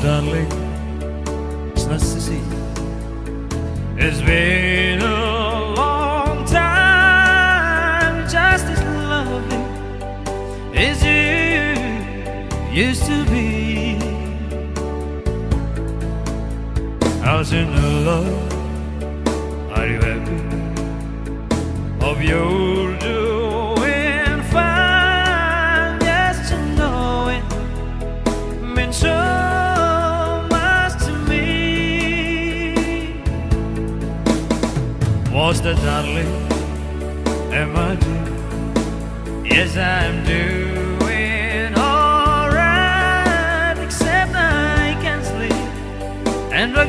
darling, it's nice to see. It's been a long time, just as lovely as you used to be. How's in the love? Are you happy? Hope you're doing fine. Just to know it means so much to me. What's that, darling? Am I dear? Yes, I'm doing alright, except I can't sleep and the